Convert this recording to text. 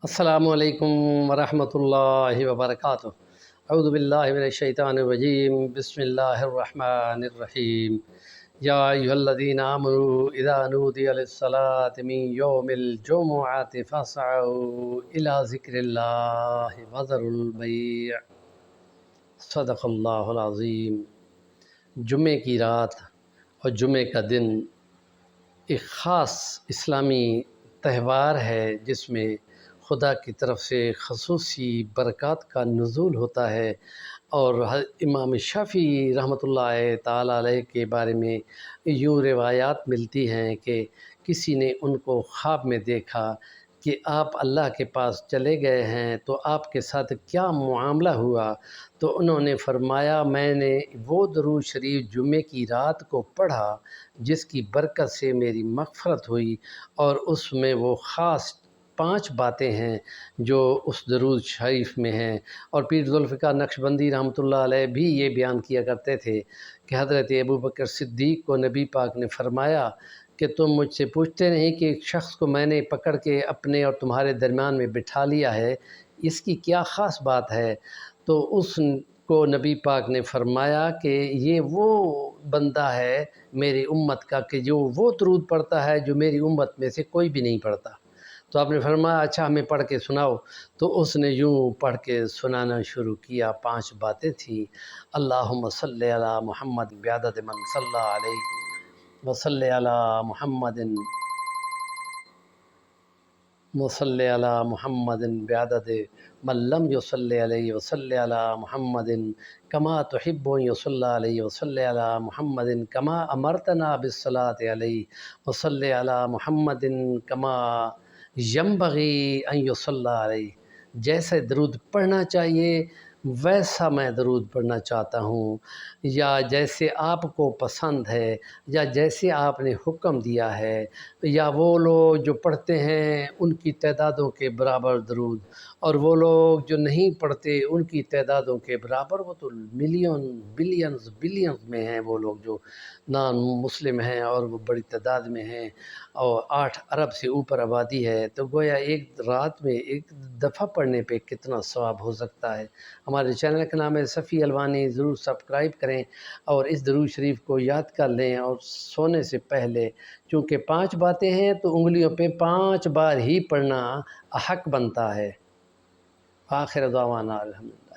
السلام علیکم ورحمۃ اللہ وبرکاتہ۔ اعوذ باللہ من الشیطان الرجیم، بسم اللہ الرحمن الرحیم۔ یا ایھا الذین آمنوا اذا نودی للصلاۃ من یوم الجمعۃ فاسعوا الی ذکر اللہ وذروا البیع، صدق اللہ العظیم۔ جمعے کی رات اور جمعے کا دن ایک خاص اسلامی تہوار ہے جس میں خدا کی طرف سے خصوصی برکات کا نزول ہوتا ہے، اور امام شافعی رحمۃ اللہ تعالیٰ علیہ کے بارے میں یوں روایات ملتی ہیں کہ کسی نے ان کو خواب میں دیکھا کہ آپ اللہ کے پاس چلے گئے ہیں، تو آپ کے ساتھ کیا معاملہ ہوا؟ تو انہوں نے فرمایا، میں نے وہ درود شریف جمعے کی رات کو پڑھا جس کی برکت سے میری مغفرت ہوئی، اور اس میں وہ خاص 5 باتیں ہیں جو اس درود شریف میں ہیں۔ اور پیر ذوالفقار نقشبندی رحمۃ اللہ علیہ بھی یہ بیان کیا کرتے تھے کہ حضرت ابوبکر صدیق کو نبی پاک نے فرمایا کہ تم مجھ سے پوچھتے نہیں کہ ایک شخص کو میں نے پکڑ کے اپنے اور تمہارے درمیان میں بٹھا لیا ہے، اس کی کیا خاص بات ہے؟ تو اس کو نبی پاک نے فرمایا کہ یہ وہ بندہ ہے میری امت کا کہ جو وہ درود پڑھتا ہے جو میری امت میں سے کوئی بھی نہیں پڑھتا۔ تو آپ نے فرمایا اچھا ہمیں پڑھ کے سناؤ۔ تو اس نے یوں پڑھ کے سنانا شروع کیا۔ 5 باتیں تھیں: اللہم صلی علی محمد بعدد من صلی علیہ وصلی علی محمد وصلی علی محمد بعدد من لم یصلی علیہ وصلی علی محمد کما تحب ان یصلی علیہ وصلی علی محمد کما امرتنا بالصلاۃ علیہ وصلی علی محمد کما ینبغی ان یصلی علیہ۔ جیسے درود پڑھنا چاہیے ویسا میں درود پڑھنا چاہتا ہوں، یا جیسے آپ کو پسند ہے، یا جیسے آپ نے حکم دیا ہے، یا وہ لوگ جو پڑھتے ہیں ان کی تعدادوں کے برابر درود، اور وہ لوگ جو نہیں پڑھتے ان کی تعدادوں کے برابر، وہ تو ملین بلینز میں ہیں، وہ لوگ جو نان مسلم ہیں اور وہ بڑی تعداد میں ہیں، اور 8 ارب سے اوپر آبادی ہے، تو گویا ایک رات میں ایک دفعہ پڑھنے پہ کتنا ثواب ہو سکتا ہے۔ ہمارے چینل کا نام ہے صفی الوانی، ضرور سبسکرائب کریں اور اس درود شریف کو یاد کر لیں، اور سونے سے پہلے چونکہ 5 باتیں ہیں تو انگلیوں پہ 5 بار ہی پڑھنا حق بنتا ہے۔ آخر دعوانا الحمدللہ۔